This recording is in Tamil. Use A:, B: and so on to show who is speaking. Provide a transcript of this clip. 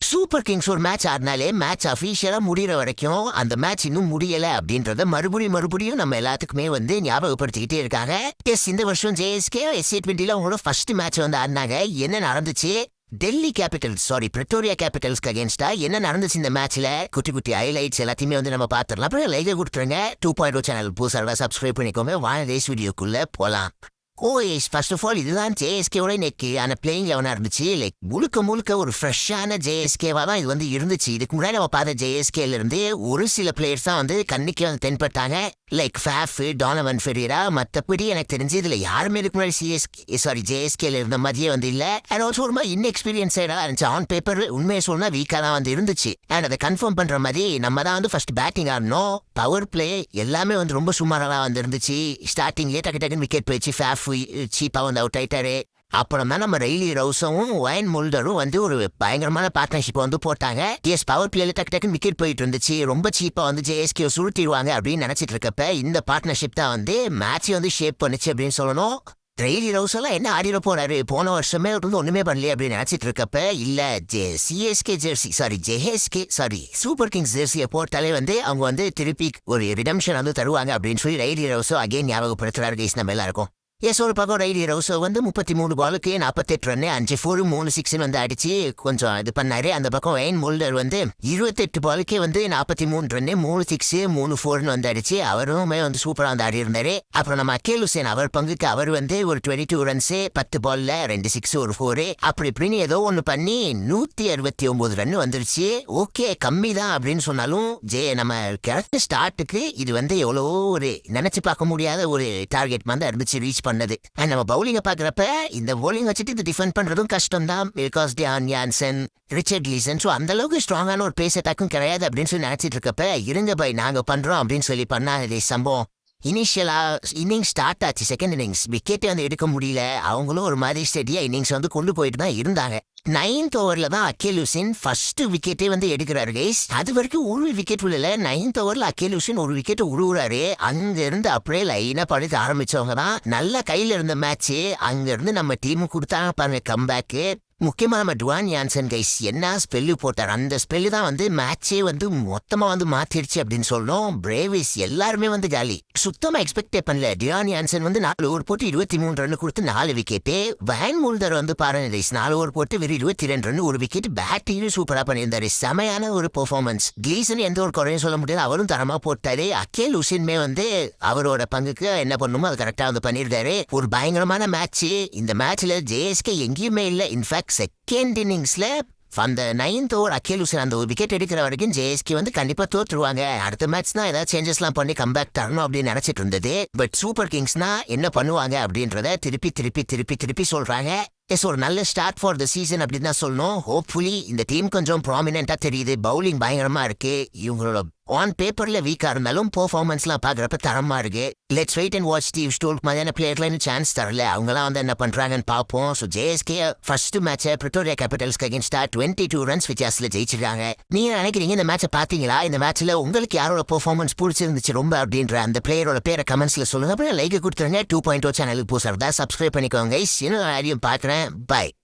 A: சூப்பர் கிங்ஸ் ஒரு மேட்ச் ஆடினாலே மேட்ச் அஃபீஷியலா முடிகிற வரைக்கும் அந்த மேட்ச் இன்னும் முடியல அப்படின்றத மறுபடியும் நம்ம எல்லாத்துக்குமே வந்து ஞாபகப்படுத்திக்கிட்டே இருக்காங்க. இந்த வருஷம் ஜேஎஸ்கே SC20 அவங்களோட ஃபர்ஸ்ட் மேட்ச் வந்து ஆடினாங்க. என்ன நடந்துச்சு? டெல்லி கேபிட்டல்ஸ் பிரிட்டோரியா கேபிட்டல்ஸ்க்கு அகேன்ஸ்டா என்ன நடந்துச்சு இந்த மேட்ச்ல? குட்டி குட்டி ஹைலைட்ஸ் எல்லாத்தையுமே வந்து நம்ம பார்த்துடலாம். அப்புறம் லைக் கொடுத்துருங்க. 2.0 சேனல் புதுசாக சப்ஸ்கிரைப் பண்ணிக்கோங்க. வாங்க ரேஸ் வீடியோக்குள்ள போலாம். ஃபர்ஸ்ட் ஆஃப் ஆல் இதுதான் ஜேஎஸ்கேவோட இன்னைக்கு அந்த பிளேயிங் லெவனாக இருந்துச்சு. லைக் முழுக்க ஒரு ஃப்ரெஷ்ஷான ஜேஎஸ்கேவா தான் இது வந்து இருந்துச்சு. இதுக்கு முன்னாடி நம்ம பார்த்த ஜேஎஸ்கேல இருந்து ஒரு சில பிளேயர்ஸ் தான் வந்து கண்ணுக்கே வந்து தென்பட்டாங்க. Like Faf, டானவன் ஃபெரீரா. மற்றபடி எனக்கு தெரிஞ்சு இதில் யாருமே இதுக்கு முன்னாடி ஜேஎஸ்கேல இருந்த மாதிரியே வந்து இல்லை. அண்ட் ஆல்சோ ஒரு மாதிரி இன்எக்ஸ்பீரியன்ஸாக இருந்துச்சு. ஆன் பேப்பர் உண்மையை சொன்னா வீக்காக தான் வந்து இருந்துச்சு. அண்ட் அதை கன்ஃபார்ம் பண்ணுற மாதிரி நம்ம தான் வந்து ஃபர்ஸ்ட் பேட்டிங் ஆடணும். பவர் பிளே எல்லாமே வந்து ரொம்ப சுமாராக வந்து இருந்துச்சு. ஸ்டார்டிங்லேயே டக்குன்னு விக்கெட் போயிடுச்சு. ஃபேஃப் சீப்பா வந்து அவுட் ஆயிட்டாரு. அப்புறம் தான் நம்ம ரெய்லி ரவுஸும் ஒயன் முல்டரும் வந்து ஒரு பயங்கரமான பார்ட்னர்ஷிப் வந்து போட்டாங்க. பவர் பிளேல டக்குன்னு விக்கெட் போயிட்டு இருந்துச்சு. ரொம்ப சீப்பா வந்து ஜேஎஸ்கே சுருட்டிடுவாங்க அப்படின்னு நினைச்சிட்டு இருக்கப்ப இந்த பார்ட்னர்ஷிப் தான் வந்து மேட்சை வந்து ஷேப் பண்ணுச்சு அப்படின்னு சொல்லணும். ரெய்லி ரவுஸ் எல்லாம் என்ன ஆடிட போறாரு, போன வருஷமே வந்து ஒண்ணுமே பண்ணல அப்படின்னு நினைச்சிட்டு இருக்கப்ப இல்ல சூப்பர் கிங்ஸ் ஜெர்சியை போட்டாலே வந்து அவங்க வந்து திருப்பி ஒரு ரிடம்ஷன் வந்து தருவாங்க அப்படின்னு சொல்லி ரெய்லி ரவுஸோ அகைன் ஞாபகப்படுத்துறாரு கைஸ் நம்ம எல்லாருக்கும். ஒரு பக்கம் ரெய்லி ரவுஸோ வந்து 33 பாலுக்கு 48 ரன் 5 4 3 6 வந்து அடிச்சு கொஞ்சம் இது பண்ணாரு. அந்த பக்கம் ஒயன் முல்டர் வந்து 28 பாலுக்கே வந்து 43 ரன் 3 6 3 4 வந்து அடிச்சு அவருமே வந்து சூப்பரா வந்து ஆடி இருந்தாரு. அப்புறம் நம்ம அக்கேல் ஹுசேன் அவர் பங்குக்கு அவர் வந்து ஒரு 22 ரன்ஸ் 10 பால்ல 2 6 ஒரு 4 அப்படி இப்படின்னு ஏதோ ஒண்ணு பண்ணி 169 ரன் வந்துருச்சு. ஓகே கம்மி தான் அப்படின்னு சொன்னாலும் நம்ம கரெக்ட் ஸ்டார்ட்டுக்கு இது வந்து எவ்வளவோ ஒரு நினைச்சு பார்க்க முடியாத ஒரு டார்கெட் வந்து இருந்துச்சு ரீச் பண்ணது. நம்ம பவுலிங்க பாக்குறப்ப இந்த பவுலிங் வச்சுட்டு இது டிஃபெண்ட் பண்றதும் கஷ்டம் தான். Because Dion Jansen, Richard lesion அந்த அளவுக்கு ஸ்ட்ராங்கான ஒரு பேஸ் அட்டாக்கும் கிடையாது அப்படின்னு சொல்லி நினைச்சிட்டு இருக்கப்ப இருங்க பை நாங்க பண்றோம் அப்படின்னு சொல்லி பண்ணாத சம்பவம். இனிஷியலா இன்னிங்ஸ் ஸ்டார்ட் ஆச்சு. செகண்ட் இன்னிங்ஸ் விக்கெட்டே வந்து எடுக்க முடியல. அவங்களும் ஒரு மாதிரி ஸ்டெடியா இன்னிங்ஸ் வந்து கொண்டு போயிட்டு தான் இருந்தாங்க. 9th ஓவர்ல தான் அக்கேல் ஹுசேன் ஃபர்ஸ்ட் விக்கெட்டே வந்து எடுக்கிறாரு கைஸ். அது வரைக்கும் ஒரு விக்கெட் விடல. 9th ஓவர்ல அக்கேல் ஹுசேன் ஒரு விக்கெட் உருவுறாரு. அங்க இருந்து அப்படியே லைனா படுத்து ஆரம்பிச்சவங்க தான் நல்ல கையில இருந்த மேட்ச். அங்க இருந்து நம்ம டீமு கொடுத்தாங்க பாருங்க கம்பேக்கு. முக்கியமா நம்ம டுவான் யான்சன் கைஸ் என்ன ஸ்பெல்லு போட்டார். அந்த ஸ்பெல்லு தான் வந்து மேட்சே வந்து மொத்தமா வந்து மாத்திருச்சு அப்படின்னு சொல்லணும். பிரேவிஸ் எல்லாருமே வந்து காலி. சுத்தமா எக்ஸ்பெக்டே பண்ணல. டுவான் யான்சன் வந்து 4 ஓவர் போட்டு 23 ரன் கொடுத்து 4 விக்கெட்டு. வேன் முல்டர் வந்து பாருங்க கைஸ் 4 ஓவர் போட்டு வெறும் 22 ரன் ஒரு விக்கெட். பேட்டிங்கும் சூப்பரா பண்ணியிருந்தாரு. செமையான ஒரு பெர்ஃபார்மன்ஸ். கிளீசன் எந்த ஒரு குறையும் சொல்ல முடியாது. அவரும் தரமா போட்டாரு. அக்கேல் ஹுசேனுமே வந்து அவரோட பங்குக்கு என்ன பண்ணுமோ அது கரெக்டா வந்து பண்ணியிருந்தாரு. ஒரு பயங்கரமான மேட்ச். இந்த மேட்ச்ல ஜேஎஸ்கே எங்கேயுமே இல்ல. இன்ஃபேக்ட் செகண்ட் இன்னிங்ஸ்ல அந்த 9th ஓவர் அக்கேல் ஹுசேன் அந்த ஒரு விக்கெட் எடுக்கிற வரைக்கும் ஜேஎஸ்கே வந்து கண்டிப்பா தோற்றுருவாங்க. அடுத்த மேட்ச் தான் ஏதாவது சேஞ்சஸ் எல்லாம் பண்ணி கம்பேக் தரணும் அப்படின்னு நினைச்சிட்டு இருந்தது. பட் சூப்பர் கிங்ஸ்னா என்ன பண்ணுவாங்க அப்படின்றத திருப்பி சொல்றாங்க. ஒரு நல்ல ஸ்டார்ட் ஃபார் த சீசன் அப்படின்னு தான் சொல்லணும். ஹோப்ஃபுல்லி இந்த டீம் கொஞ்சம் ப்ராமினென்ட்டா தெரியுது. பவுலிங் பயங்கரமா இருக்கு. இவங்களோட ஆன் பேப்பர்ல வீக்கா இருந்தாலும் பெர்ஃபார்மன்ஸ்லாம் பாக்குறப்ப தரமா இருக்கு. Let's wait and watch. Steve Stolk மாதிரியான பிளேயர்லாம் சான்ஸ் தரல. அவங்கலாம் வந்து என்ன பண்றாங்கன்னு பார்ப்போம். ஸோ ஜேஎஸ்கே ஃபர்ஸ்ட் மேட்சை பிரிட்டோரியா கேபிட்டல்ஸ்க்கு அகேன்ஸ்டா 22 ரன்ஸ் வித்தியாசத்துல ஜெயிச்சிருக்காங்க. நீங்க நினைக்கிறீங்க இந்த மேட்சை பாத்தீங்களா? இந்த மேட்ச்ல உங்களுக்கு யாரோட பெர்ஃபார்மன்ஸ் பிடிச்சிருந்துச்சு ரொம்ப அப்படின்ற அந்த பிளேயரோட பேரை கமெண்ட்ஸ்ல சொல்லுங்க. அப்புறம் லைக் கொடுத்துருங்க. 2.0 சேனலுக்கு புதுசாக இருந்தா சப்ஸ்கிரைப் பண்ணிக்கோங்க. இன்னும் யாரையும் பாக்குறேன். Bye.